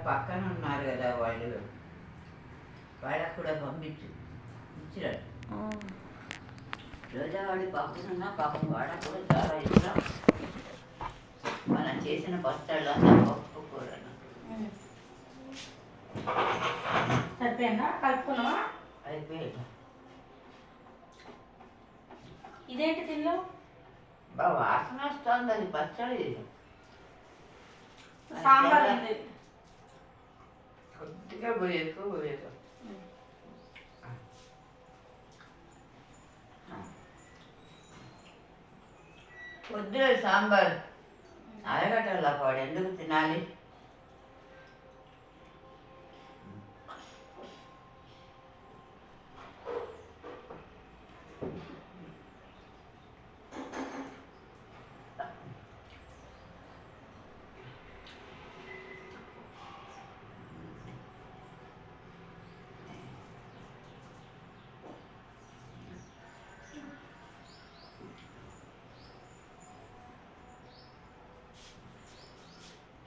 పక్కన ఉన్నారు కదా వాళ్ళు, వాళ్ళకు కూడా ఇచ్చిరాడు. రోజావాడి పక్కనున్న పాపం వాళ్ళకు కూడా చాలా ఇష్టం. మనం చేసిన పచ్చళ్ళంతా పప్పు కూర సరిపోయిందా? కలుపుకున్నావా? అయిపోయాడు. ఇదేంటి తిల్లో బాగా వాసన వస్తుంది. అది పచ్చడి సాంబార్ ఉంది. కొద్దిగా ఎక్కువ పోయేది. కొద్దిగా సాంబార్ అరగటల్లా పాడు ఎందుకు తినాలి?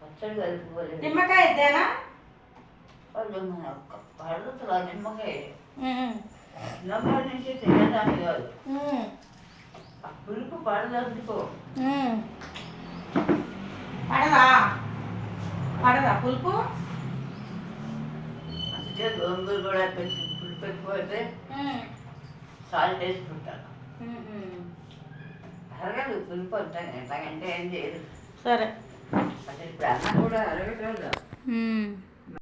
పచ్చడి కలుపుకోలేదు. నిమ్మకాయ ఇద్దేనా? పడుతుందా నిమ్మకాయ? నిమ్మకాయ నుంచి తినడానికి కాదు, ఆ పులుపు పడదందుకో. పడదా? పడదా పులుపు? అందుకే గోంగూర కూడా పులుపు ఎక్కువైతే సాల్ట్ వేసుకుంటాను. అరగదు పులుపు అంటాను, ఎంతకంటే ఏం చేయదు. సరే. అసలు ఇప్పుడు అన్నం కూడా అరగదు.